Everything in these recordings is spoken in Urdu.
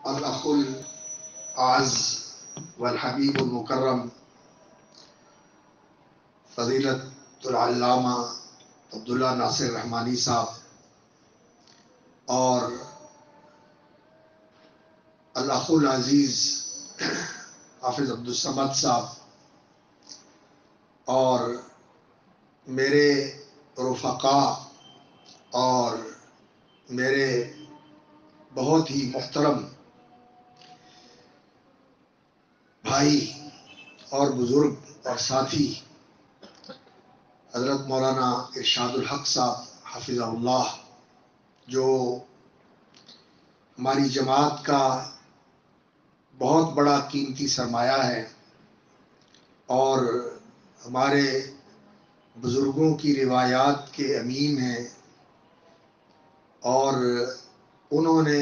الاخ الاعز والحبیب المکرم فضیلت العلامہ عبداللہ ناصر رحمانی صاحب اور الاخ العزیز حافظ عبدالصمد صاحب اور میرے رفقاء اور میرے بہت ہی محترم بھائی اور بزرگ اور ساتھی حضرت مولانا ارشاد الحق صاحب حافظہ اللہ، جو ہماری جماعت کا بہت بڑا قیمتی سرمایہ ہے اور ہمارے بزرگوں کی روایات کے امین ہیں، اور انہوں نے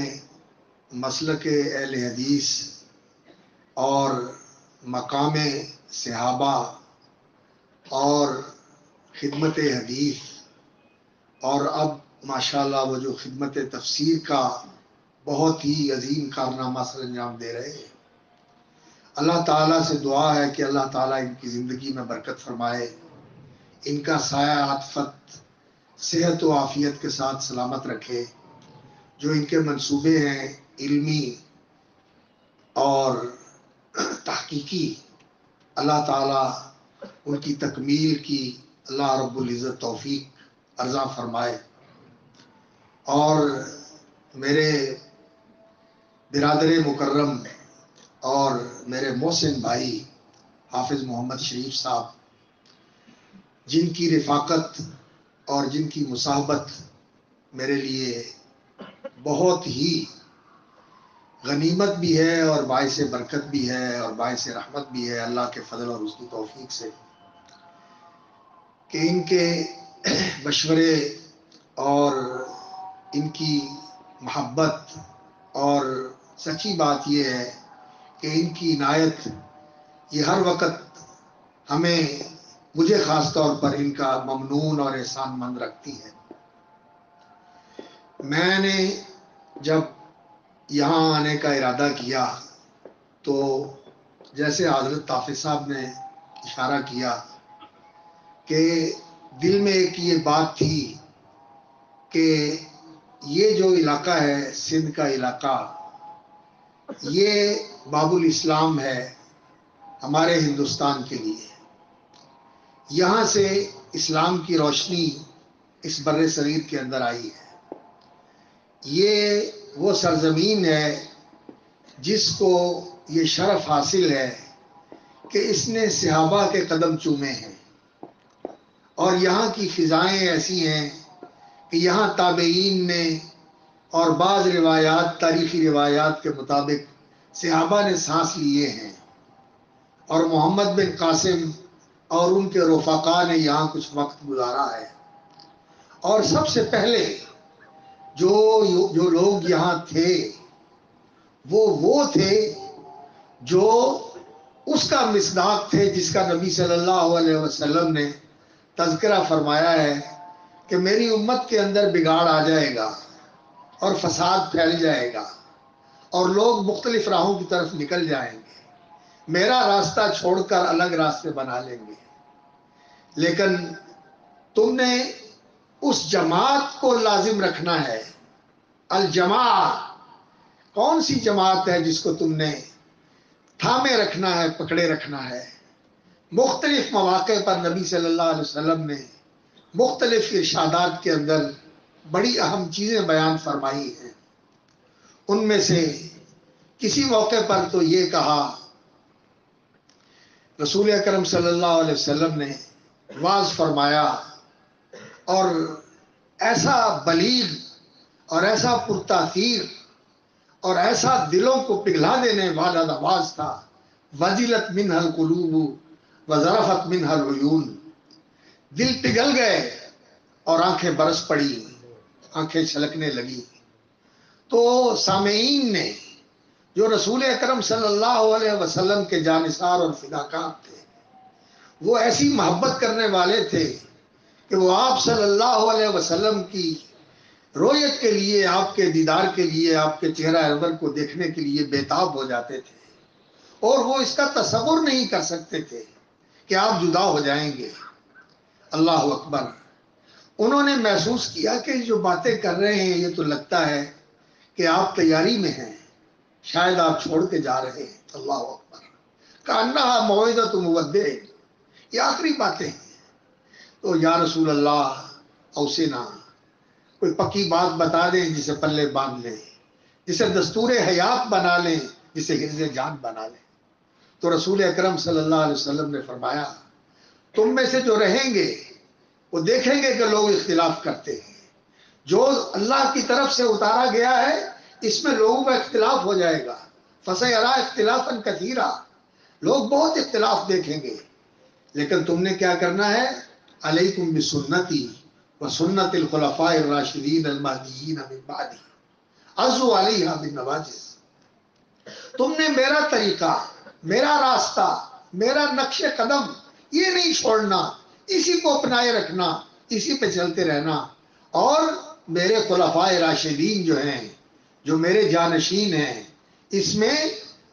مسلک اہل حدیث اور مقام صحابہ اور خدمت حدیث اور اب ماشاءاللہ وہ جو خدمت تفسیر کا بہت ہی عظیم کارنامہ سر انجام دے رہے ہیں۔ اللہ تعالیٰ سے دعا ہے کہ اللہ تعالیٰ ان کی زندگی میں برکت فرمائے، ان کا سایہ عاطفت صحت و عافیت کے ساتھ سلامت رکھے، جو ان کے منصوبے ہیں علمی اور تحقیقی، اللہ تعالیٰ ان کی تکمیل کی اللہ رب العزت توفیق عطا فرمائے۔ اور میرے برادر مکرم اور میرے محسن بھائی حافظ محمد شریف صاحب، جن کی رفاقت اور جن کی مصاحبت میرے لیے بہت ہی غنیمت بھی ہے اور باعث برکت بھی ہے اور باعث رحمت بھی ہے، اللہ کے فضل اور اس کی توفیق سے، کہ ان کے مشورے اور ان کی محبت، اور سچی بات یہ ہے کہ ان کی عنایت یہ ہر وقت ہمیں، مجھے خاص طور پر ان کا ممنون اور احسان مند رکھتی ہے۔ میں نے جب یہاں آنے کا ارادہ کیا تو جیسے حضرت حافظ صاحب نے اشارہ کیا کہ دل میں ایک یہ بات تھی کہ یہ جو علاقہ ہے سندھ کا علاقہ، یہ باب الاسلام ہے ہمارے ہندوستان کے لیے، یہاں سے اسلام کی روشنی اس بر صغیر کے اندر آئی ہے، یہ وہ سرزمین ہے جس کو یہ شرف حاصل ہے کہ اس نے صحابہ کے قدم چومے ہیں، اور یہاں کی فضائیں ایسی ہیں کہ یہاں تابعین نے اور بعض روایات، تاریخی روایات کے مطابق صحابہ نے سانس لیے ہیں، اور محمد بن قاسم اور ان کے رفقا نے یہاں کچھ وقت گزارا ہے۔ اور سب سے پہلے جو لوگ یہاں تھے وہ تھے جو اس کا مصداق تھے جس کا نبی صلی اللہ علیہ وسلم نے تذکرہ فرمایا ہے کہ میری امت کے اندر بگاڑ آ جائے گا اور فساد پھیل جائے گا اور لوگ مختلف راہوں کی طرف نکل جائیں گے، میرا راستہ چھوڑ کر الگ راستے بنا لیں گے، لیکن تم نے اس جماعت کو لازم رکھنا ہے۔ الجماع، کون سی جماعت ہے جس کو تم نے تھامے رکھنا ہے، پکڑے رکھنا ہے؟ مختلف مواقع پر نبی صلی اللہ علیہ وسلم نے مختلف ارشادات کے اندر بڑی اہم چیزیں بیان فرمائی ہیں، ان میں سے کسی موقع پر تو یہ کہا، رسول اکرم صلی اللہ علیہ وسلم نے واعظ فرمایا اور ایسا بلیغ اور ایسا پرتاثیر اور ایسا دلوں کو پگھلا دینے والا واعظ تھا، وجلت منہ القلوب وذرفت منہ العیون، دل پگھل گئے اور آنکھیں برس پڑی، آنکھیں چھلکنے لگی۔ تو سامعین نے، جو رسول اکرم صلی اللہ علیہ وسلم کے جانثار اور فداکار تھے، وہ ایسی محبت کرنے والے تھے کہ وہ آپ صلی اللہ علیہ وسلم کی رویت کے لیے، آپ کے دیدار کے لیے، آپ کے چہرہ انور کو دیکھنے کے لیے بےتاب ہو جاتے تھے، اور وہ اس کا تصور نہیں کر سکتے تھے کہ آپ جدا ہو جائیں گے۔ اللہ اکبر۔ انہوں نے محسوس کیا کہ جو باتیں کر رہے ہیں یہ تو لگتا ہے کہ آپ تیاری میں ہیں، شاید آپ چھوڑ کے جا رہے ہیں۔ اللہ اکبر۔ کانہا موعظۃ مودع، یہ آخری باتیں ہیں۔ تو یا رسول اللہ اوصینا، کوئی پکی بات بتا دیں جسے پلے باندھ لیں، جسے دستور حیات بنا لیں، جسے حرز جان بنا لیں۔ تو رسول اکرم صلی اللہ علیہ وسلم نے فرمایا تم میں سے جو رہیں گے وہ دیکھیں گے کہ لوگ اختلاف کرتے ہیں، جو اللہ کی طرف سے اتارا گیا ہے اس میں لوگوں کا اختلاف ہو جائے گا۔ فَسَيَرَىٰ اخْتِلَافًا كَثِيرًا، لوگ بہت اختلاف دیکھیں گے، لیکن تم نے کیا کرنا ہے؟ علیکم بسنتی وسنت الخلفاء الراشدین المہدیین من بعدی عضوا علیہا بالنواجذ، تم نے میرا طریقہ، میرا راستہ، میرا نقش قدم یہ نہیں چھوڑنا، اسی کو اپنائے رکھنا، اسی پہ چلتے رہنا۔ اور میرے خلفاء راشدین جو ہیں، جو میرے جانشین ہیں، اس میں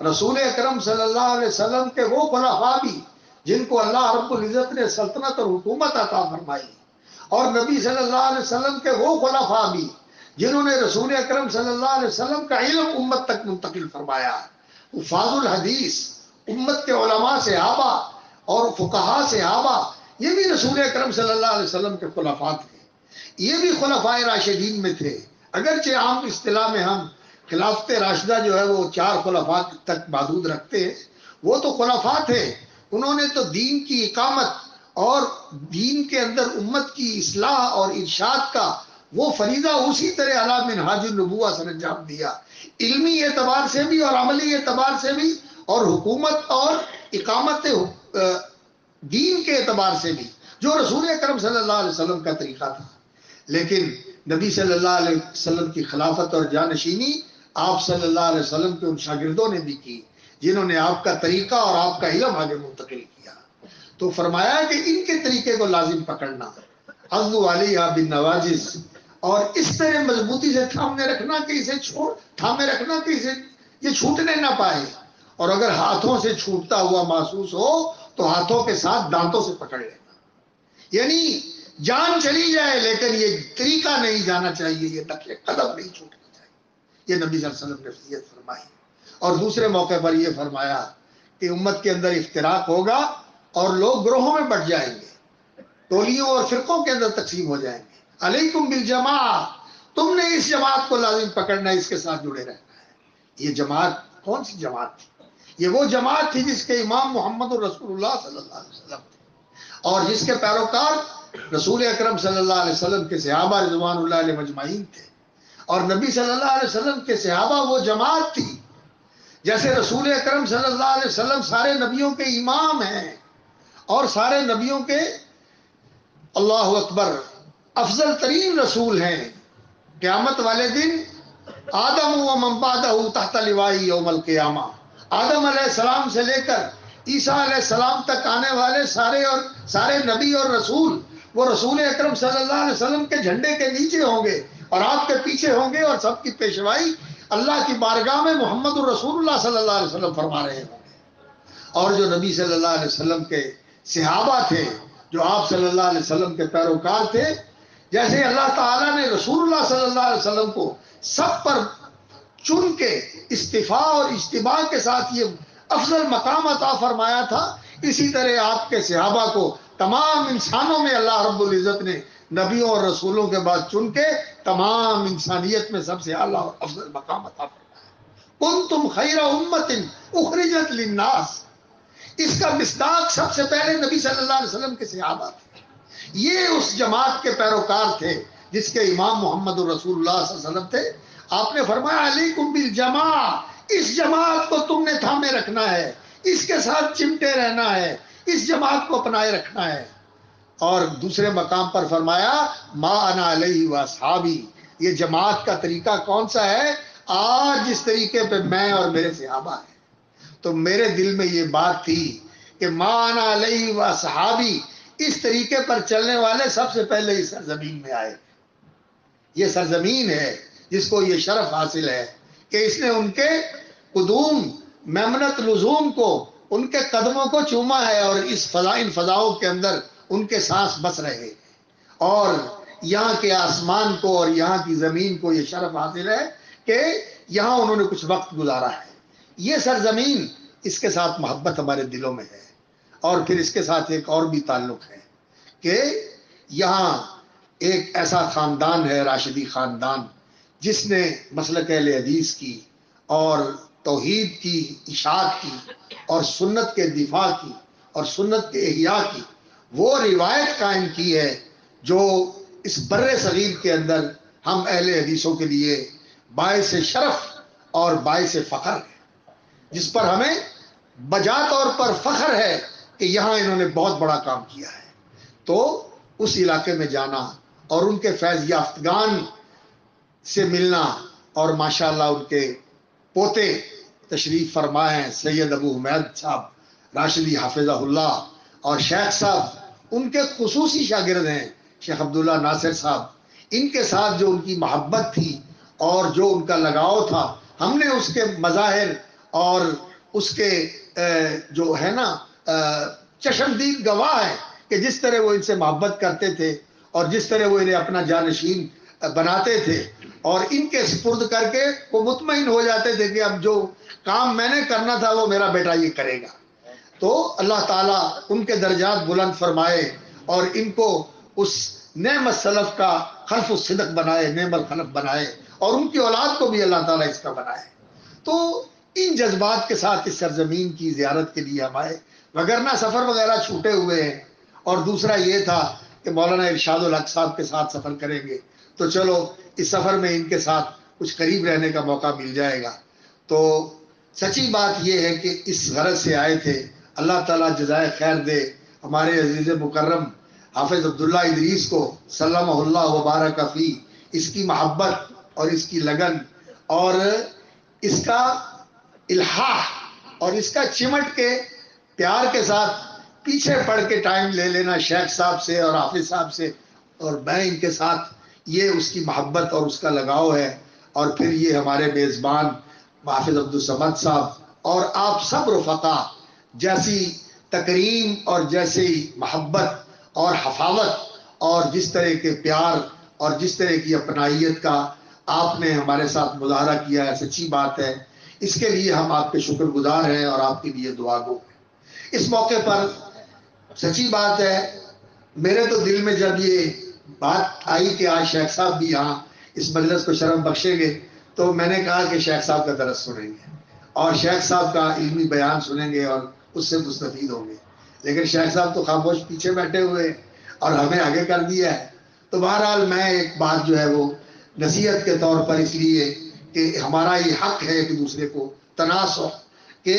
رسول اکرم صلی اللہ علیہ وسلم کے وہ خلفاء بھی جن کو اللہ رب العزت نے سلطنت اور حکومت عطا فرمائی، اور نبی صلی اللہ علیہ وسلم کے وہ خلفاء بھی جنہوں نے رسول اکرم صلی اللہ علیہ وسلم کا علم امت تک منتقل فرمایا۔ حفاظ الحدیث، امت کے علماء صحابہ اور فقہاء صحابہ، یہ بھی رسول اکرم صلی اللہ علیہ وسلم کے خلفاء تھے، یہ بھی خلفاء راشدین میں تھے۔ اگرچہ عام اصطلاح میں ہم خلافت راشدہ جو ہے وہ 4 خلفاء تک محدود رکھتے ہیں، وہ تو خلفاء تھے، انہوں نے تو دین کی اقامت اور دین کے اندر امت کی اصلاح اور ارشاد کا وہ فریضہ اسی طرح علی منہاج النبوہ سر انجام دیا، علمی اعتبار سے بھی اور عملی اعتبار سے بھی، اور حکومت اور اقامت دین کے اعتبار سے بھی، جو رسول اکرم صلی اللہ علیہ وسلم کا طریقہ تھا۔ لیکن نبی صلی اللہ علیہ وسلم کی خلافت اور جانشینی آپ صلی اللہ علیہ وسلم کے ان شاگردوں نے بھی کی جنہوں نے آپ کا طریقہ اور آپ کا علم آگے منتقل کیا۔ تو فرمایا کہ ان کے طریقے کو لازم پکڑنا، عضوا علیہا بالنواجذ، اور اس طرح مضبوطی سے تھامنے رکھنا کہ تھامے رکھنا کہ اسے یہ چھوٹنے نہ پائے، اور اگر ہاتھوں سے چھوٹتا ہوا محسوس ہو تو ہاتھوں کے ساتھ دانتوں سے پکڑ لینا، یعنی جان چلی جائے لیکن یہ طریقہ نہیں جانا چاہیے، یہ نقش قدم نہیں چھوٹنا چاہیے، یہ نبی صلی اللہ علیہ وسلم نے وصیت فرمائی۔ اور دوسرے موقع پر یہ فرمایا کہ امت کے اندر افتراق ہوگا اور لوگ گروہوں میں بٹ جائیں گے، ٹولیوں اور فرقوں کے اندر تقسیم ہو جائیں گے۔ علیکم بالجماع، تم نے اس جماعت کو لازم پکڑنا ہے، اس کے ساتھ جڑے رہنا ہے۔ یہ جماعت کون سی جماعت تھی؟ یہ وہ جماعت تھی جس کے امام محمد الرسول اللہ صلی اللہ علیہ وسلم تھے، اور جس کے پیروکار رسول اکرم صلی اللہ علیہ وسلم کے صحابہ رضوان اللہ علیہ مجمعین تھے۔ اور نبی صلی اللہ علیہ وسلم کے صحابہ وہ جماعت تھی، جیسے رسول اکرم صلی اللہ علیہ وسلم سارے نبیوں کے امام ہیں اور سارے نبیوں کے اللہ اکبر افضل ترین رسول ہیں۔ قیامت والے دن آدم و من بعدہ تحت لوائی یوم القیامہ، آدم علیہ السلام سے لے کر عیسیٰ علیہ السلام تک آنے والے سارے نبی اور رسول وہ رسول اکرم صلی اللہ علیہ وسلم کے جھنڈے کے نیچے ہوں گے اور آپ کے پیچھے ہوں گے، اور سب کی پیشوائی اللہ کی بارگاہ میں محمد الرسول اللہ صلی اللہ علیہ وسلم فرما رہے ہوں گے۔ اور جو نبی صلی اللہ علیہ وسلم کے صحابہ تھے، جو آپ صلی اللہ علیہ وسلم کے پیروکار تھے، جیسے اللہ تعالیٰ نے رسول اللہ صلی اللہ علیہ وسلم کو سب پر چن کے استفاء اور اجتباء کے ساتھ یہ افضل مقام عطا فرمایا تھا، اسی طرح آپ کے صحابہ کو تمام انسانوں میں اللہ رب العزت نے نبیوں اور رسولوں کے بعد چن کے تمام انسانیت میں سب سے اعلیٰ اور افضل مقام عطا فرمایا۔ کنتم خیر امت اخرجت للناس، اس کا مصداق سب سے پہلے نبی صلی اللہ علیہ وسلم کے صحابہ تھے، یہ اس جماعت کے پیروکار تھے جس کے امام محمد الرسول اللہ صلی اللہ علیہ وسلم تھے۔ آپ نے فرمایا علیکم بالجماع، اس جماعت کو تم نے تھامے رکھنا ہے، اس کے ساتھ چمٹے رہنا ہے، اس جماعت کو اپنائے رکھنا ہے۔ اور دوسرے مقام پر فرمایا ما انا علیہ واصحابی، یہ جماعت کا طریقہ کون سا ہے؟ آج جس طریقے پہ میں اور میرے صحابہ ہیں۔ تو میرے دل میں یہ بات تھی کہ ما انا علیہ واصحابی، اس طریقے پر چلنے والے سب سے پہلے اس زمین میں آئے، یہ سرزمین ہے جس کو یہ شرف حاصل ہے کہ اس نے ان کے قدوم میمنت لزوم کو، ان کے قدموں کو چوما ہے، اور اس ان فضاؤں کے اندر ان کے سانس بس رہے، اور یہاں کے آسمان کو اور یہاں کی زمین کو یہ شرف حاصل ہے کہ یہاں انہوں نے کچھ وقت گزارا ہے۔ یہ سرزمین، اس کے ساتھ محبت ہمارے دلوں میں ہے، اور پھر اس کے ساتھ ایک اور بھی تعلق ہے کہ یہاں ایک ایسا خاندان ہے، راشدی خاندان، جس نے مسلک اہل حدیث کی اور توحید کی اشاعت کی اور سنت کے دفاع کی اور سنت کے احیاء کی وہ روایت قائم کی ہے جو اس بر صغیر کے اندر ہم اہل حدیثوں کے لیے باعث شرف اور باعث فخر ہے، جس پر ہمیں بجا طور پر فخر ہے کہ یہاں انہوں نے بہت بڑا کام کیا ہے۔ تو اس علاقے میں جانا اور ان کے فیض یافتگان سے ملنا، اور ماشاءاللہ ان کے پوتے تشریف فرما ہیں سید ابو حمید صاحب راشدی حافظہ اللہ، اور شیخ صاحب ان کے خصوصی شاگرد ہیں شیخ عبداللہ ناصر صاحب، ان کے ساتھ جو ان کی محبت تھی اور جو ان کا لگاؤ تھا، ہم نے اس کے مظاہر اور اس کے جو ہے نا چشمدید گواہ ہے کہ جس طرح وہ ان سے محبت کرتے تھے اور جس طرح وہ انہیں اپنا جانشین بناتے تھے، اور ان کے سپرد کر کے وہ مطمئن ہو جاتے تھے کہ اب جو کام میں نے کرنا تھا وہ میرا بیٹا یہ کرے گا۔ تو اللہ تعالیٰ ان کے درجات بلند فرمائے اور ان کو اس نعم السلف کا خلف الصدق بنائے، نعم الخلف بنائے، اور ان کی اولاد کو بھی اللہ تعالیٰ اس کا بنائے۔ تو ان جذبات کے ساتھ اس سرزمین کی زیارت کے لیے ہم آئے، وگرنہ سفر وغیرہ چھوٹے ہوئے ہیں، اور دوسرا یہ تھا کہ مولانا ارشاد الحق صاحب کے ساتھ سفر کریں گے تو چلو اس سفر میں ان کے ساتھ کچھ قریب رہنے کا موقع مل جائے گا۔ تو سچی بات یہ ہے کہ اس غرض سے آئے تھے۔ اللہ تعالیٰ جزائے خیر دے ہمارے عزیز مکرم حافظ عبداللہ ادریس کو، سلمہ اللہ وبارک فی، اس کی محبت اور اس کی لگن اور اس کا الحاح اور اس کا چمٹ کے پیار کے ساتھ پیچھے پڑ کے ٹائم لے لینا شیخ صاحب سے اور حافظ صاحب سے، اور میں ان کے ساتھ، یہ اس کی محبت اور اس کا لگاؤ ہے۔ اور پھر یہ ہمارے میزبان حافظ عبدالصمد صاحب اور آپ سب رفقا جیسی تکریم اور جیسی محبت اور حفاظت اور جس طرح کے پیار اور جس طرح کی اپنائیت کا آپ نے ہمارے ساتھ مظاہرہ کیا ہے، سچی بات ہے، اس کے لیے ہم آپ کے شکر گزار ہیں اور آپ کے لیے دعا گو ہیں۔ اس موقع پر سچی بات ہے، میرے تو دل میں جب یہ بات آئی کہ آج شیخ صاحب بھی یہاں اس مجلس کو شرف بخشیں گے، تو میں نے کہا کہ شیخ صاحب کا درس سنیں گے اور شیخ صاحب کا علمی بیان سنیں گے اور اس سے مستفید ہوں گے، لیکن شیخ صاحب تو خاموش پیچھے بیٹھے ہوئے اور ہمیں آگے کر دیا ہے۔ تو بہرحال میں ایک بات جو ہے وہ نصیحت کے طور پر، اس لیے کہ ہمارا یہ حق ہے کہ دوسرے کو تناصح کہ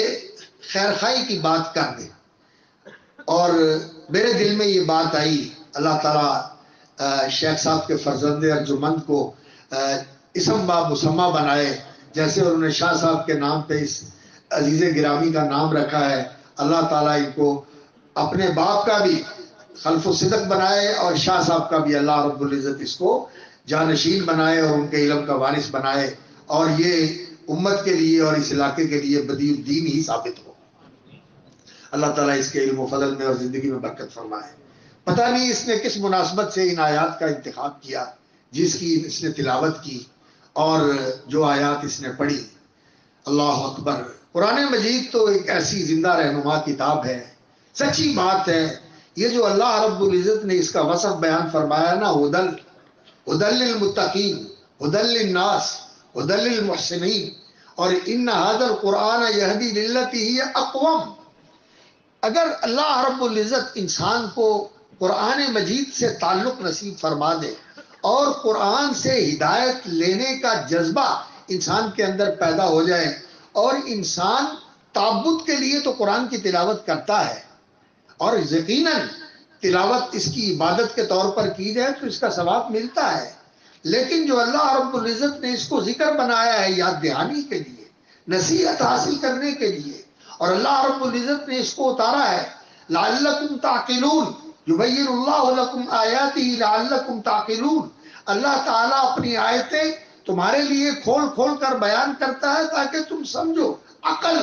خیر خائی کی بات کر دیں، اور میرے دل میں یہ بات آئی، اللہ تعالیٰ شیخ صاحب کے فرزند ارجمند کو اسم با مسمہ بنائے، جیسے انہوں نے شاہ صاحب کے نام پہ اس عزیز گرامی کا نام رکھا ہے، اللہ تعالیٰ ان کو اپنے باپ کا بھی خلف الصدق بنائے اور شاہ صاحب کا بھی اللہ رب العزت اس کو جانشین بنائے اور ان کے علم کا وارث بنائے، اور یہ امت کے لیے اور اس علاقے کے لیے بدیع الدین ہی ثابت ہو۔ اللہ تعالیٰ اس کے علم و فضل میں اور زندگی میں برکت فرمائے۔ پتہ نہیں اس نے کس مناسبت سے ان آیات کا انتخاب کیا جس کی اس نے تلاوت کی اور جو آیات اس نے پڑھی۔ اللہ اکبر! قرآن مجید تو ایک ایسی زندہ رہنما کتاب ہے، سچی بات ہے، یہ جو اللہ رب العزت نے اس کا وصف بیان فرمایا نا، ہدی للمتقین، ہدی للناس، ہدی للمحسنین، اور ان ھذا القرآن یہدی للتی ہی اقوم۔ اگر اللہ رب العزت انسان کو قرآن مجید سے تعلق نصیب فرما دے اور قرآن سے ہدایت لینے کا جذبہ انسان کے اندر پیدا ہو جائے، اور انسان تعبد کے لیے تو قرآن کی تلاوت کرتا ہے، اور یقیناً تلاوت اس کی عبادت کے طور پر کی جائے تو اس کا ثواب ملتا ہے، لیکن جو اللہ رب العزت نے اس کو ذکر بنایا ہے یاد دہانی کے لیے، نصیحت حاصل کرنے کے لیے، اور اللہ رب العزت نے اس کو اتارا ہے لعلکم تعقلون، یبین اللہ لکم آیاتہ لعلکم تعقلون، اللہ تعالیٰ اپنی آیتیں تمہارے لیے کھول کھول کر بیان کرتا ہے تاکہ تم سمجھو، عقل،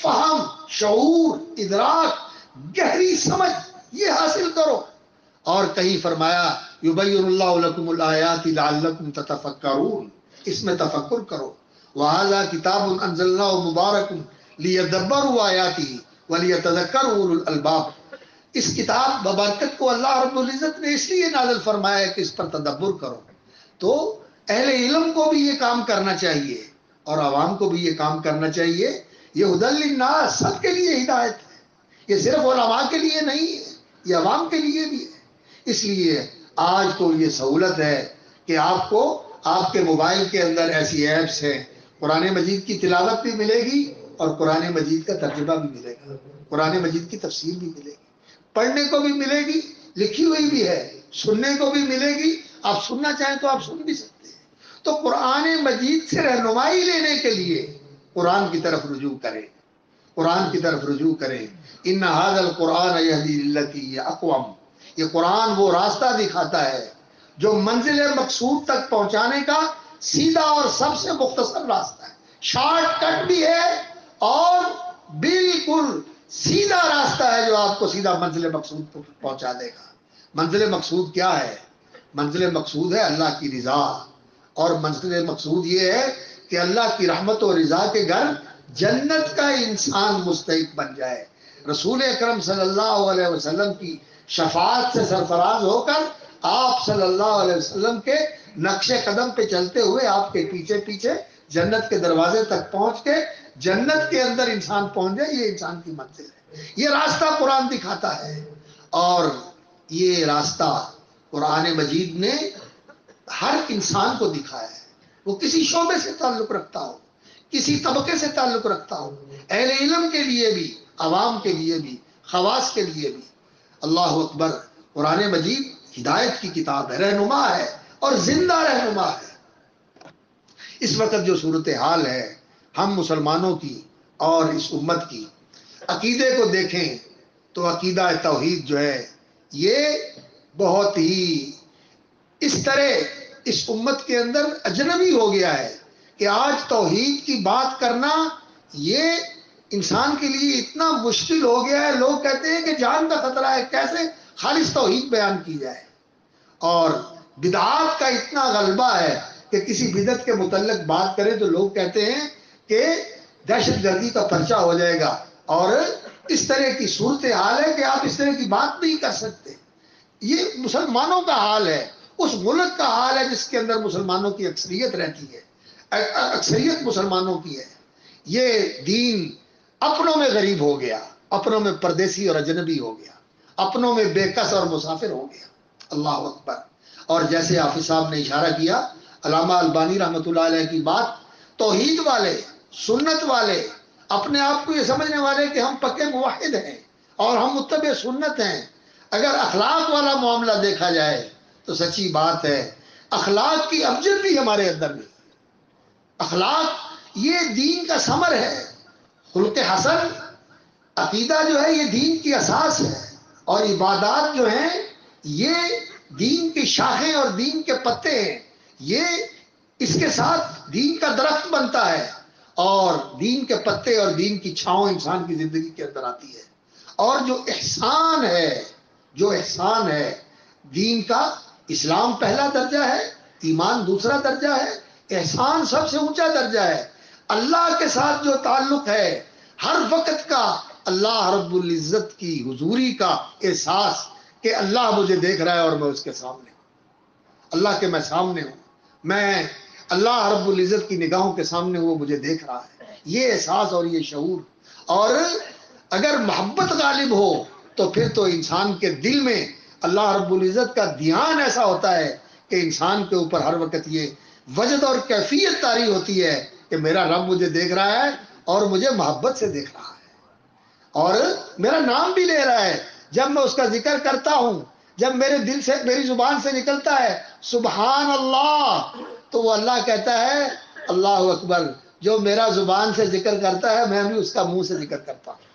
فہم، شعور، ادراک، گہری سمجھ یہ حاصل کرو۔ اور کہیں فرمایا یبین اللہ لکم الآیات لعلکم تتفکرون، اس میں تفکر کرو۔ وہذا کتاب انزلناہ مبارک لیدبروا آیاتہ ولیتذکر اولو الالباب، اس کتاب ببرکت کو اللہ رب العزت نے اس لیے نازل فرمایا ہے کہ اس پر تدبر کرو۔ تو اہل علم کو بھی یہ کام کرنا چاہیے اور عوام کو بھی یہ کام کرنا چاہیے۔ یہ ہدی للناس، سب کے لیے ہدایت ہے، یہ صرف علماء کے لیے نہیں ہے، یہ عوام کے لیے بھی ہے۔ اس لیے آج تو یہ سہولت ہے کہ آپ کو آپ کے موبائل کے اندر ایسی ایپس ہیں، قرآن مجید کی تلاوت بھی ملے گی اور قرآن مجید کا ترجمہ بھی ملے گا، قرآن مجید کی تفسیر بھی ملے گی، پڑھنے کو بھی ملے گی، لکھی ہوئی بھی ہے، سننے کو بھی ملے گی، آپ سننا چاہیں تو آپ سن بھی سکتے ہیں۔ تو قرآن مجید سے رہنمائی لینے کے لیے قرآن کی طرف رجوع کریں، قرآن کی طرف رجوع کریں۔ ان ھذا القرآن یہدی للتی ہی اقوم، یہ قرآن وہ راستہ دکھاتا ہے جو منزل مقصود تک پہنچانے کا سیدھا اور سب سے مختصر راستہ ہے، شارٹ کٹ بھی ہے اور بالکل سیدھا راستہ ہے جو آپ کو سیدھا منزل مقصود پر پہنچا دے گا۔ منزل مقصود کیا ہے؟ منزل مقصود ہے اللہ کی رضا، اور منزل مقصود یہ ہے کہ اللہ کی رحمت و رضا کے گھر جنت کا انسان مستحق بن جائے، رسول اکرم صلی اللہ علیہ وسلم کی شفاعت سے سرفراز ہو کر آپ صلی اللہ علیہ وسلم کے نقش قدم پہ چلتے ہوئے آپ کے پیچھے پیچھے جنت کے دروازے تک پہنچ کے جنت کے اندر انسان پہنچ جائے، یہ انسان کی منزل ہے۔ یہ راستہ قرآن دکھاتا ہے، اور یہ راستہ قرآن مجید نے ہر انسان کو دکھایا ہے، وہ کسی شعبے سے تعلق رکھتا ہو، کسی طبقے سے تعلق رکھتا ہو، اہل علم کے لیے بھی، عوام کے لیے بھی، خواص کے لیے بھی۔ اللہ اکبر، قرآن مجید ہدایت کی کتاب ہے، رہنما ہے اور زندہ رہنما ہے۔ اس وقت جو صورتحال ہے ہم مسلمانوں کی اور اس امت کی، عقیدے کو دیکھیں تو عقیدہ توحید جو ہے یہ بہت ہی اس طرح اس امت کے اندر اجنبی ہو گیا ہے کہ آج توحید کی بات کرنا یہ انسان کے لیے اتنا مشکل ہو گیا ہے۔ لوگ کہتے ہیں کہ جان کا خطرہ ہے، کیسے خالص توحید بیان کی جائے، اور بدعات کا اتنا غلبہ ہے کہ کسی بدعت کے متعلق بات کریں تو لوگ کہتے ہیں کہ دہشت گردی کا پرچہ ہو جائے گا، اور اس طرح کی صورتحال ہے کہ آپ اس طرح کی بات نہیں کر سکتے۔ یہ مسلمانوں کا حال ہے، اس ملک کا حال ہے جس کے اندر مسلمانوں کی اکثریت رہتی ہے، اکثریت مسلمانوں کی ہے۔ یہ دین اپنوں میں غریب ہو گیا، اپنوں میں پردیسی اور اجنبی ہو گیا، اپنوں میں بے کس اور مسافر ہو گیا۔ اللہ اکبر۔ اور جیسے حافظ صاحب نے اشارہ کیا، علامہ البانی رحمۃ اللہ علیہ کی بات، توحید والے، سنت والے، اپنے آپ کو یہ سمجھنے والے کہ ہم پکے موحد ہیں اور ہم متبع سنت ہیں، اگر اخلاق والا معاملہ دیکھا جائے تو سچی بات ہے اخلاق کی ابجد بھی ہمارے اندر نہیں۔ اخلاق یہ دین کا ثمر ہے، خلق حسن، عقیدہ جو ہے یہ دین کی اساس ہے، اور عبادات جو ہیں یہ دین کی شاخیں اور دین کے پتے ہیں، یہ اس کے ساتھ دین کا درخت بنتا ہے، اور دین کے پتے اور دین کی چھاؤں انسان کی زندگی کے اندر آتی ہے۔ اور جو احسان ہے، جو احسان ہے دین کا، اسلام پہلا درجہ ہے، ایمان دوسرا درجہ ہے، احسان سب سے اونچا درجہ ہے۔ اللہ کے ساتھ جو تعلق ہے ہر وقت کا، اللہ رب العزت کی حضوری کا احساس کہ اللہ مجھے دیکھ رہا ہے اور میں اس کے سامنے ہوں، اللہ کے میں سامنے ہوں، میں اللہ رب العزت کی نگاہوں کے سامنے ہوں، وہ مجھے دیکھ رہا ہے، یہ احساس اور یہ شعور۔ اور اگر محبت غالب ہو تو پھر تو انسان کے دل میں اللہ رب العزت کا دھیان ایسا ہوتا ہے کہ انسان کے اوپر ہر وقت یہ وجد اور کیفیت طاری ہوتی ہے کہ میرا رب مجھے دیکھ رہا ہے اور مجھے محبت سے دیکھ رہا ہے، اور میرا نام بھی لے رہا ہے۔ جب میں اس کا ذکر کرتا ہوں، جب میرے دل سے، میری زبان سے نکلتا ہے سبحان اللہ، تو وہ اللہ کہتا ہے اللہ اکبر، جو میرا زبان سے ذکر کرتا ہے میں بھی اس کا منہ سے ذکر کرتا ہوں۔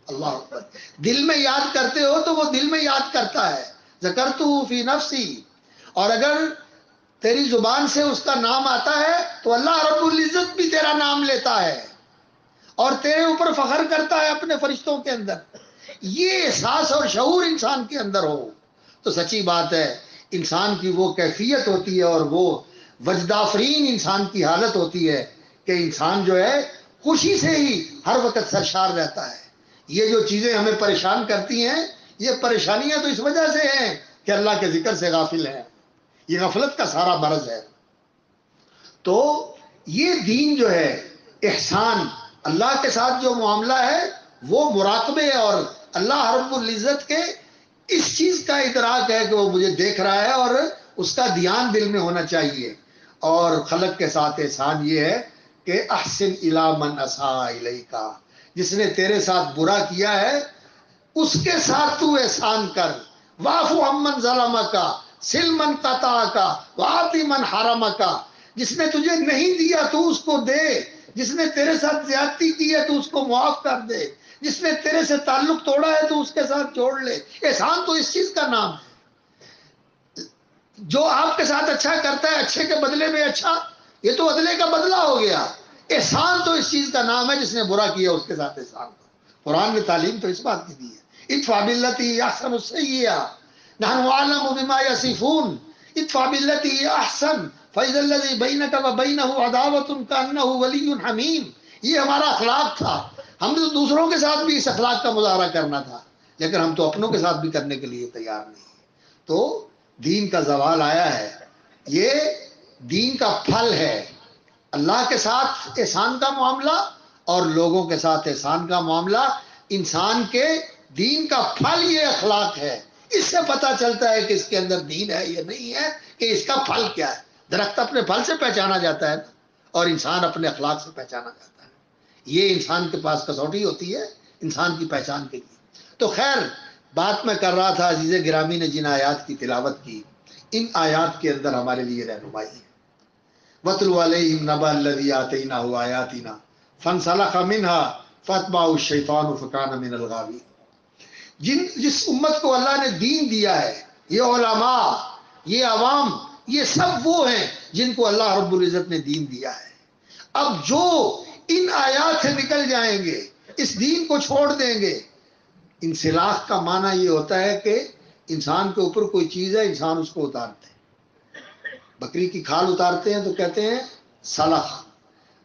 اللہ اکبر۔ دل میں یاد کرتے ہو تو وہ دل میں یاد کرتا ہے، ذکرتہ فی نفسی۔ اور اگر تیری زبان سے اس کا نام آتا ہے تو اللہ رب العزت بھی تیرا نام لیتا ہے اور تیرے اوپر فخر کرتا ہے اپنے فرشتوں کے اندر. یہ احساس اور شعور انسان کے اندر ہو تو سچی بات ہے انسان کی وہ کیفیت ہوتی ہے اور وہ وجدافرین انسان کی حالت ہوتی ہے کہ انسان جو ہے خوشی سے ہی ہر وقت سرشار رہتا ہے. یہ جو چیزیں ہمیں پریشان کرتی ہیں یہ پریشانیاں تو اس وجہ سے ہیں کہ اللہ کے ذکر سے غافل ہیں. یہ غفلت کا سارا مرض ہے. تو یہ دین جو ہے احسان اللہ کے ساتھ جو معاملہ ہے وہ مراقبے اور اللہ رب العزت کے اس چیز کا ادراک ہے کہ وہ مجھے دیکھ رہا ہے اور اس کا دھیان دل میں ہونا چاہیے. اور خلق کے ساتھ احسان یہ ہے کہ احسن الی من اساء الیک، جس نے تیرے ساتھ برا کیا ہے اس کے ساتھ تو احسان کر. واعف عمن ظلمک سل من قطعک واعط من حرمک، جس نے تجھے نہیں دیا تو اس کو دے، جس نے تیرے ساتھ زیادتی کی ہے تو اس کو معاف کر دے، جس نے تیرے سے تعلق توڑا ہے تو اس کے ساتھ جوڑ لے. احسان تو اس چیز کا نام ہے. جو آپ کے ساتھ اچھا کرتا ہے اچھے کے بدلے میں اچھا، یہ تو عدلے کا بدلہ ہو گیا. احسان تو اس چیز کا نام ہے جس نے برا کیا اس کے ساتھ احسان. قرآن میں تعلیم تو اس بات کی دی ہے ادفع باللتی احسن السیئہ نحن اعلم بما یصفون. ادفع باللتی احسن فاذا الذی بینک وبینہ عداوۃ کانہ ولی حمیم. یہ ہمارا اخلاق تھا. ہم نے تو دوسروں کے ساتھ بھی اس اخلاق کا مظاہرہ کرنا تھا لیکن ہم تو اپنوں کے ساتھ بھی کرنے کے لیے تیار نہیں. تو دین کا زوال آیا ہے. یہ دین کا پھل ہے. اللہ کے ساتھ احسان کا معاملہ اور لوگوں کے ساتھ احسان کا معاملہ. انسان کے دین کا پھل یہ اخلاق ہے. اس سے پتہ چلتا ہے کہ اس کے اندر دین ہے یا نہیں ہے کہ اس کا پھل کیا ہے. درخت اپنے پھل سے پہچانا جاتا ہے اور انسان اپنے اخلاق سے پہچانا جاتا ہے. یہ انسان کے پاس کسوٹی ہوتی ہے انسان کی پہچان کے لیے. تو خیر بات میں کر رہا تھا عزیز گرامی نے جن آیات کی تلاوت کی ان آیات کے اندر ہمارے لیے رہنمائی ہے. وَاتْلُ عَلَيْهِمْ نَبَأَ الَّذِي آتَيْنَاهُ آيَاتِنَا فَانسَلَخَ مِنْهَا فَأَتْبَعَهُ الشَّيْطَانُ فَكَانَ مِنَ الْغَاوِينَ. جس امت کو اللہ نے دین دیا ہے، یہ علماء، یہ عوام، یہ سب وہ ہیں جن کو اللہ رب العزت نے دین دیا ہے. اب جو ان آیات سے نکل جائیں گے، اس دین کو چھوڑ دیں گے. انسلاخ کا معنی یہ ہوتا ہے کہ انسان کے اوپر کوئی چیز ہے انسان اس کو اتارتے ہیں. بکری کی کھال اتارتے ہیں تو کہتے ہیں سلخ،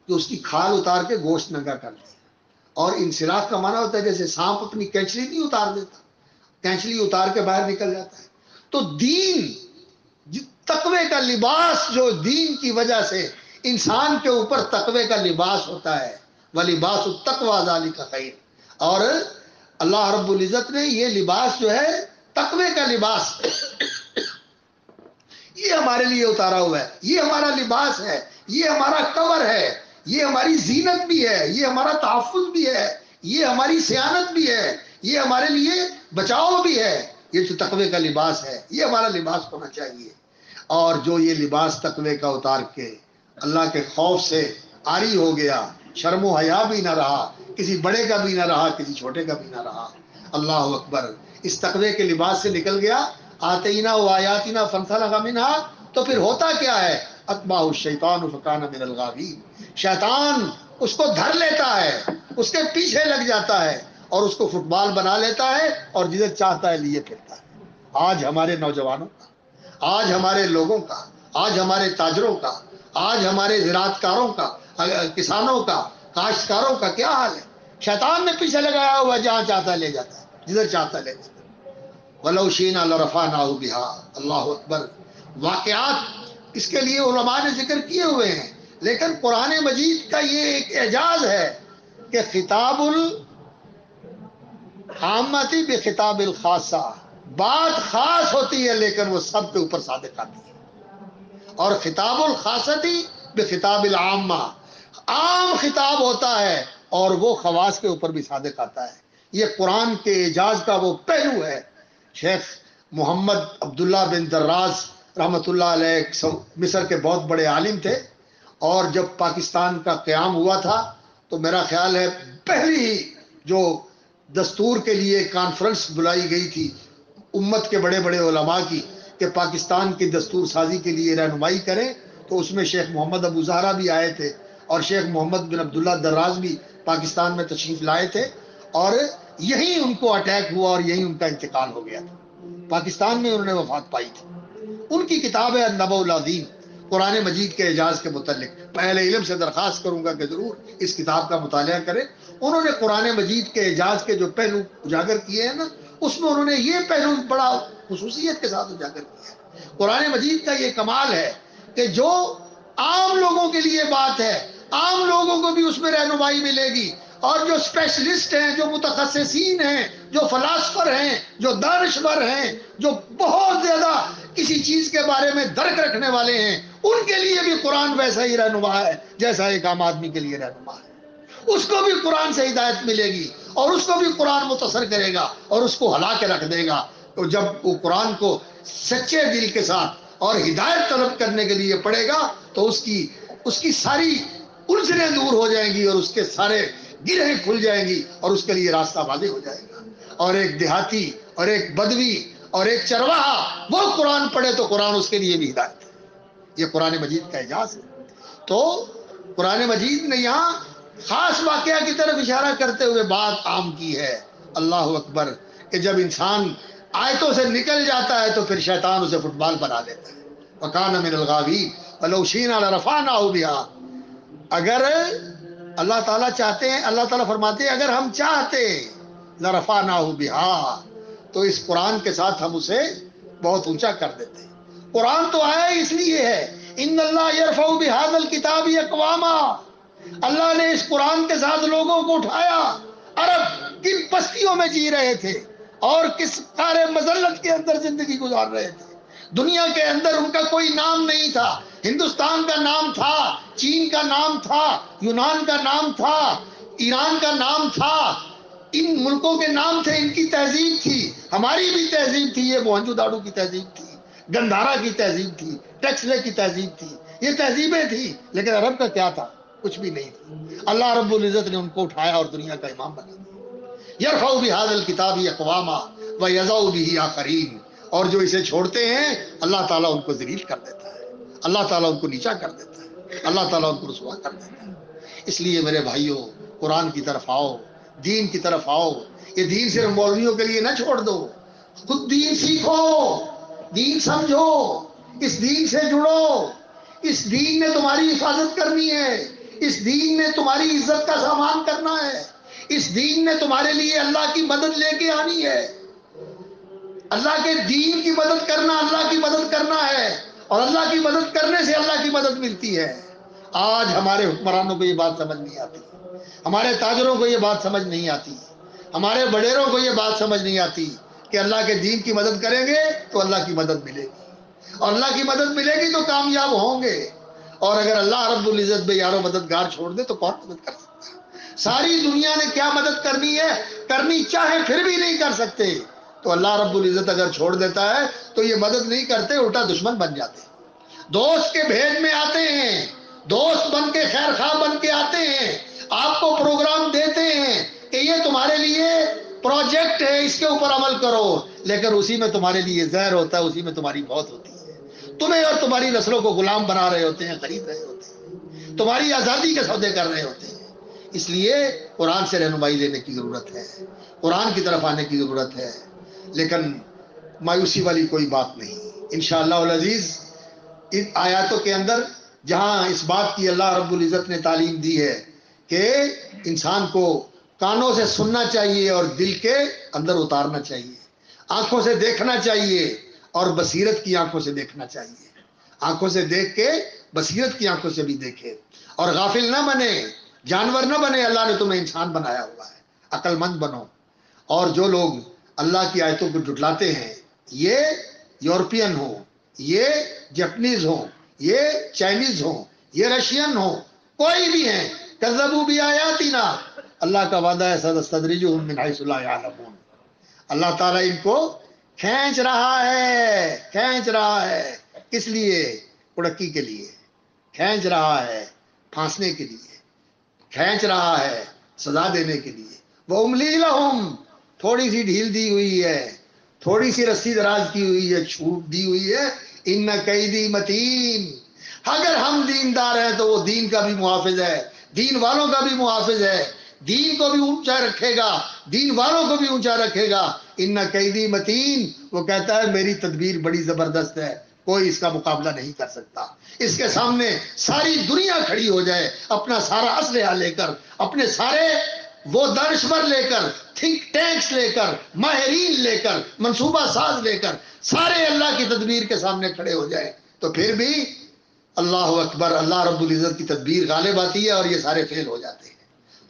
تو اس کی کھال اتار کے گوشت ننگا کر دیا. اور انسلاخ کا معنی ہوتا ہے جیسے سانپ اپنی کینچلی نہیں اتار دیتا، کینچلی اتار کے باہر نکل جاتا ہے. تو دین تقوی کا لباس جو دین کی وجہ سے انسان کے اوپر تقوی کا لباس ہوتا ہے، وَلِبَاسُ التَّقْوَىٰ ذَلِكَ خَيْرٌ. اور اللہ رب العزت نے یہ لباس جو ہے تقوی کا لباس یہ ہمارے لیے اتارا ہوا ہے. یہ ہمارا لباس ہے، یہ ہمارا کور ہے، یہ ہماری زینت بھی ہے، یہ ہمارا تحفظ بھی ہے، یہ ہماری سیانت بھی ہے، یہ ہمارے لیے بچاؤ بھی ہے. یہ جو تقوی کا لباس ہے یہ ہمارا لباس ہونا چاہیے. اور جو یہ لباس تقوی کا اتار کے اللہ کے خوف سے عاری ہو گیا، شرم و حیا بھی نہ رہا، کسی بڑے کا بھی نہ رہا، کسی چھوٹے کا بھی نہ رہا. اللہ اکبر. اس تقوی کے لباس سے نکل گیا آتینا و آیاتنا فانسلخ منہا. تو پھر ہوتا کیا ہے؟ اتبعہ الشیطان فکان من الغاوین. شیطان اس کو دھر لیتا ہے، اس کے پیچھے لگ جاتا ہے اور اس کو فٹ بال بنا لیتا ہے اور جسے چاہتا ہے لیے پھرتا ہے. آج ہمارے نوجوانوں کا، آج ہمارے لوگوں کا، آج ہمارے تاجروں کا، آج ہمارے زراعت کاروں کا، کسانوں کا، کاشتکاروں کا کیا حال ہے؟ شیطان نے پیچھے لگایا ہوا، جہاں چاہتا ہے لے جاتا ہے، جدھر چاہتا ہے لے جاتا ہے. وَلَوْ شِئْنَا لَرَفَعْنَاهُ بِهَا. اللہ اکبر. واقعات اس کے لیے علماء نے ذکر کیے ہوئے ہیں لیکن قرآن مجید کا یہ ایک اعجاز ہے کہ خطاب العامتی بخطاب الخاصہ، بات خاص ہوتی ہے لیکن وہ سب کے اوپر صادق آتی ہے. اور خطاب الخاصتی بخطاب العامہ، عام خطاب ہوتا ہے اور وہ خواص کے اوپر بھی صادق آتا ہے. یہ قرآن کے اعجاز کا وہ پہلو ہے. شیخ محمد عبداللہ بن دراز رحمۃ اللہ علیہ مصر کے بہت بڑے عالم تھے اور جب پاکستان کا قیام ہوا تھا تو میرا خیال ہے پہلی ہی جو دستور کے لیے کانفرنس بلائی گئی تھی امت کے بڑے بڑے علماء کی کہ کہ پاکستان کی دستور سازی کے لیے رہنمائی کریں، تو اس میں شیخ محمد ابو زہرا بھی آئے تھے اور شیخ محمد بن عبداللہ دراز بھی پاکستان میں تشریف لائے تھے، اور یہیں ان کو اٹیک ہوا اور یہیں ان کا انتقال ہو گیا تھا، پاکستان میں انہوں نے وفات پائی تھی۔ ان کی کتاب ہے النبأ العظیم، قرآن مجید کے اعجاز کے متعلق۔ میں اہل علم سے درخواست کروں گا کہ ضرور اس کتاب کا مطالعہ کریں۔ انہوں نے قرآن مجید کے اعجاز کے جو پہلو اجاگر کیے ہیں نا، اس میں انہوں نے یہ پہلو بڑا خصوصیت کے ساتھ اجاگر کیا ہے۔ قرآن مجید کا یہ کمال ہے کہ جو عام لوگوں کے لیے بات ہے، عام لوگوں کو بھی اس میں رہنمائی ملے گی، اور جو اسپیشلسٹ ہیں، جو متخصصین ہیں، جو فلاسفر ہیں، جو دانشور ہیں، جو بہت زیادہ کسی چیز کے بارے میں درک رکھنے والے ہیں، ان کے لیے بھی قرآن ویسا ہی رہنما ہے جیسا ایک عام آدمی کے لیے رہنما ہے۔ اس کو بھی قرآن سے ہدایت ملے گی، اور اس کو بھی قرآن متاثر کرے گا اور اس کو ہلا کے رکھ دے گا۔ تو جب وہ قرآن کو سچے دل کے ساتھ اور ہدایت طلب کرنے کے لیے پڑھے گا، تو اس کی ساری الجھنیں دور ہو جائیں گی، اور اس کے سارے گرہیں کھل جائیں گی، اور اس کے لیے راستہ واضح ہو جائے گا۔ اور ایک دیہاتی اور ایک بدوی اور ایک چرواہا وہ قرآن پڑھے تو قرآن اس کے لیے بھی ہدایت ہے۔ یہ قرآن مجید کا اعجاز ہے۔ تو قرآن مجید نے یہاں خاص واقعہ کی طرف اشارہ کرتے ہوئے بات عام کی ہے، اللہ اکبر، کہ جب انسان آیتوں سے نکل جاتا ہے تو پھر شیطان اسے فٹ بال بنا دیتا ہے۔ وَكَانَ مِنَ الْغَاوِينَ وَلَوْ شِئْنَا لَرَفَعْنَاهُ بِهَا، اگر اللہ تعالیٰ چاہتے ہیں، اللہ تعالیٰ فرماتے ہیں اگر ہم چاہتے لَرَفَعْنَاهُ بِهَا، تو اس قرآن کے ساتھ ہم اسے بہت اونچا کر دیتے ہیں۔ قرآن تو آیا اس لیے ہے، ان اللہ یرفع بہذا الکتاب اقواما، اللہ نے اس قرآن کے ساتھ لوگوں کو اٹھایا۔ عرب کن پستیوں میں جی رہے تھے اور کس سارے مذلت کے اندر زندگی گزار رہے تھے، دنیا کے اندر ان کا کوئی نام نہیں تھا۔ ہندوستان کا نام تھا، چین کا نام تھا، یونان کا نام تھا، ایران کا نام تھا، ان ملکوں کے نام تھے، ان کی تہذیب تھی، ہماری بھی تہذیب تھی، یہ موہنجو داڑو کی تہذیب تھی، گندھارا کی تہذیب تھی، ٹیکسلے کی تہذیب تھی، یہ تہذیبیں تھیں، لیکن عرب کا کیا تھا؟ کچھ بھی نہیں تھا۔ اللہ رب العزت نے ان کو اٹھایا اور دنیا کا امام بنا دیا۔ یرفع بہذا الکتاب اقواما ویضع بہ آخرین، اور جو اسے چھوڑتے ہیں اللہ تعالیٰ ان کو ذلیل کر دیتا ہے، اللہ تعالیٰ ان کو نیچا کر دیتا ہے، اللہ تعالیٰ ان کو رسوا کر دیتا ہے۔ اس لیے میرے بھائیوں، قرآن کی طرف آؤ، دین کی طرف آؤ۔ یہ دین صرف مولویوں کے لیے نہ چھوڑ دو، خود دین سیکھو، دین سمجھو، اس دین سے جڑو۔ اس دین نے تمہاری حفاظت کرنی ہے، اس دین نے تمہاری عزت کا سامان کرنا ہے، اس دین نے تمہارے لیے اللہ کی مدد لے کے آنی ہے۔ اللہ کے دین کی مدد کرنا اللہ کی مدد کرنا ہے، اور اللہ کی مدد کرنے سے اللہ کی مدد ملتی ہے۔ آج ہمارے حکمرانوں کو یہ بات سمجھ نہیں آتی، ہمارے تاجروں کو یہ بات سمجھ نہیں آتی، ہمارے بڑیروں کو یہ بات سمجھ نہیں آتی کہ اللہ کے دین کی مدد کریں گے تو اللہ کی مدد ملے گی، اور اللہ کی مدد ملے گی تو کامیاب ہوں گے۔ اور اگر اللہ رب العزت بے یار و مددگار چھوڑ دے تو کون مدد کر سکتا ہے؟ ساری دنیا نے کیا مدد کرنی ہے، کرنی چاہے پھر بھی نہیں کر سکتے۔ تو اللہ رب العزت اگر چھوڑ دیتا ہے تو یہ مدد نہیں کرتے، الٹا دشمن بن جاتے ہیں، دوست کے بھید میں آتے ہیں، دوست بن کے خیر خواہ بن کے آتے ہیں، آپ کو پروگرام دیتے ہیں کہ یہ تمہارے لیے پروجیکٹ ہے، اس کے اوپر عمل کرو، لیکن اسی میں تمہارے لیے زہر ہوتا ہے، اسی میں تمہاری موت ہوتی ہے، تمہیں اور تمہاری نسلوں کو غلام بنا رہے ہوتے ہیں، خرید رہے ہوتے ہیں، تمہاری آزادی کے سودے کر رہے ہوتے ہیں۔ اس لیے قرآن سے رہنمائی لینے کی ضرورت ہے، قرآن کی طرف آنے کی ضرورت ہے، لیکن مایوسی والی کوئی بات نہیں۔ انشاءاللہ العزیز ان آیاتوں کے اندر جہاں اس بات کی اللہ رب العزت نے تعلیم دی ہے کہ انسان کو کانوں سے سننا چاہیے اور دل کے اندر اتارنا چاہیے، آنکھوں سے دیکھنا چاہیے اور بصیرت کی آنکھوں سے دیکھنا چاہیے، آنکھوں سے دیکھ کے بصیرت کی آنکھوں سے بھی دیکھے، اور غافل نہ بنے، جانور نہ بنے، اللہ نے تمہیں انسان بنایا ہوا ہے، عقل مند بنو۔ اور جو لوگ اللہ کی آیتوں کو جھٹلاتے ہیں، یہ یورپین ہوں، یہ جاپنیز ہوں، یہ چائنیز ہوں، یہ رشین ہوں، کوئی بھی ہیں، کذبوا بآیاتنا، اللہ کا وعدہ ہے سنستدرجهم من حیث لا یعلمون، اللہ تعالیٰ ان کو کھینچ رہا ہے، کھینچ رہا ہے، کس لیے؟ اڑکی کے لیے کھینچ رہا ہے، پھانسنے کے لیے کھینچ رہا ہے، سزا دینے کے لیے۔ وَأُمْلِي لَهُمْ، تھوڑی سی ڈھیل دی ہوئی ہے، تھوڑی سی رسی دراز کی ہوئی ہے، چھوٹ دی ہوئی ہے، ان قیدی متین. اگر ہم دیندار ہیں تو وہ دین کا بھی محافظ ہے، دین والوں کا بھی محافظ ہے، دین کو بھی اونچا رکھے گا، دین والوں کو بھی اونچا رکھے گا. ان قیدی متین، وہ کہتا ہے میری تدبیر بڑی زبردست ہے، کوئی اس کا مقابلہ نہیں کر سکتا. اس کے سامنے ساری دنیا کھڑی ہو جائے، اپنا سارا اسلحہ لے کر، اپنے سارے وہ دانشور لے کر، تھنک ٹینکس لے کر، ماہرین لے کر، منصوبہ ساز لے کر، سارے اللہ کی تدبیر کے سامنے کھڑے ہو جائے، تو پھر بھی اللہ اکبر، اللہ رب العزت کی تدبیر غالب آتی ہے اور یہ سارے فیل ہو جاتے ہیں.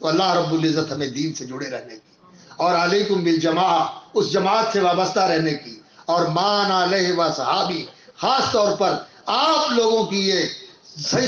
تو اللہ رب العزت ہمیں دین سے جڑے رہنے کی اور علیکم بالجماع، اس جماعت سے وابستہ رہنے کی، اور مان علیہ و صحابی، خاص طور پر آپ لوگوں کی یہ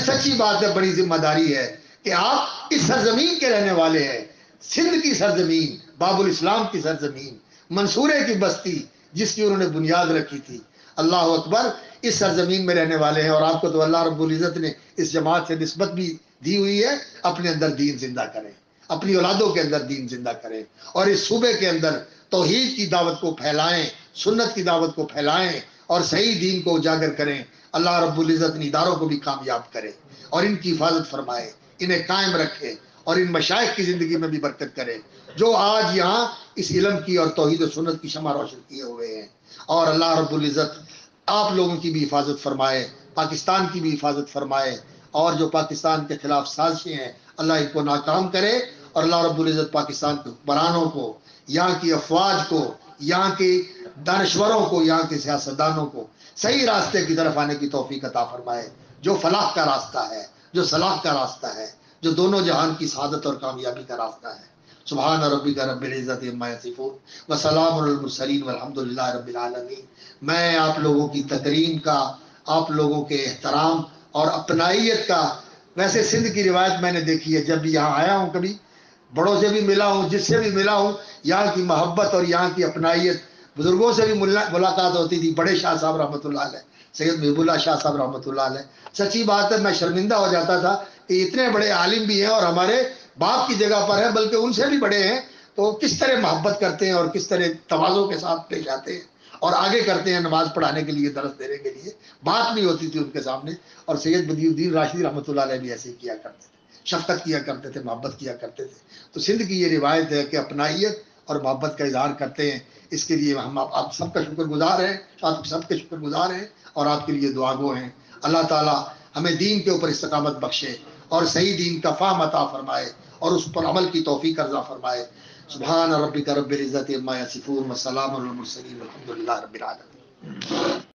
سچی بات ہے، بڑی ذمہ داری ہے کہ آپ اس سرزمین کے رہنے والے ہیں. سندھ کی سرزمین، باب الاسلام کی سرزمین، منصورے کی بستی جس کی انہوں نے بنیاد رکھی تھی. اللہ اکبر، اس سرزمین میں رہنے والے ہیں، اور آپ کو تو اللہ رب العزت نے اس جماعت سے نسبت بھی دی ہوئی ہے. اپنے اندر دین زندہ کریں، اپنی اولادوں کے اندر دین زندہ کریں، اور اس صوبے کے اندر توحید کی دعوت کو پھیلائیں، سنت کی دعوت کو پھیلائیں، اور صحیح دین کو اجاگر کریں. اللہ رب العزت ان اداروں کو بھی کامیاب کرے اور ان کی حفاظت فرمائے، انہیں قائم رکھے، اور ان مشائخ کی زندگی میں بھی برکت کرے جو آج یہاں اس علم کی اور توحید و سنت کی شمع روشن کیے ہوئے ہیں. اور اللہ رب العزت آپ لوگوں کی بھی حفاظت فرمائے، پاکستان کی بھی حفاظت فرمائے، اور جو پاکستان کے خلاف سازشیں ہیں اللہ ان کو ناکام کرے. اور اللہ رب العزت پاکستان کے حکمرانوں کو، یہاں کی افواج کو، یہاں کے دانشوروں کو، یہاں کے سیاستدانوں کو صحیح راستے کی طرف آنے کی توفیق عطا فرمائے، جو فلاح کا راستہ ہے، جو صلاح کا راستہ ہے، جو دونوں جہان کی سعادت اور کامیابی کا راستہ ہے. سبحان ربک رب العزت عما یصفون وسلام علی المرسلین والحمد للہ رب العالمین. میں آپ لوگوں کی تکریم کا، آپ لوگوں کے احترام اور اپنائیت کا، ویسے سندھ کی روایت میں نے دیکھی ہے، جب بھی یہاں آیا ہوں، کبھی بڑوں سے بھی ملا ہوں، جس سے بھی ملا ہوں، یہاں کی محبت اور یہاں کی اپنائیت، بزرگوں سے بھی ملاقات ہوتی تھی. بڑے شاہ صاحب رحمۃ اللہ علیہ، سید محب اللہ شاہ صاحب رحمۃ اللہ علیہ، سچی بات ہے میں شرمندہ ہو جاتا تھا کہ اتنے بڑے عالم بھی ہیں اور ہمارے باپ کی جگہ پر ہیں، بلکہ ان سے بھی بڑے ہیں، تو کس طرح محبت کرتے ہیں اور کس طرح تواضع کے ساتھ پیش آتے ہیں اور آگے کرتے ہیں نماز پڑھانے کے لیے، درس دینے کے لیے. بات نہیں ہوتی تھی ان کے سامنے. اور سید بدی الدین راشدی رحمۃ اللہ علیہ بھی ایسے ہی کیا کرتے تھے، شفقت کیا کرتے تھے، محبت کیا کرتے تھے. تو سندھ کی یہ روایت ہے کہ اپنائیت اور محبت کا اظہار کرتے ہیں. اس کے لیے ہم آپ سب کا شکر گزار ہیں، آپ سب کے شکر گزار ہیں، اور آپ کے لیے دعا گو ہیں. اللہ تعالیٰ ہمیں دین کے اوپر استقامت بخشے اور صحیح دین کا فہم عطا فرمائے اور اس پر عمل کی توفیق عطا فرمائے. سبحان ربک رب العزت عما یصفون وسلام علی المرسلین والحمد للہ رب العالمین.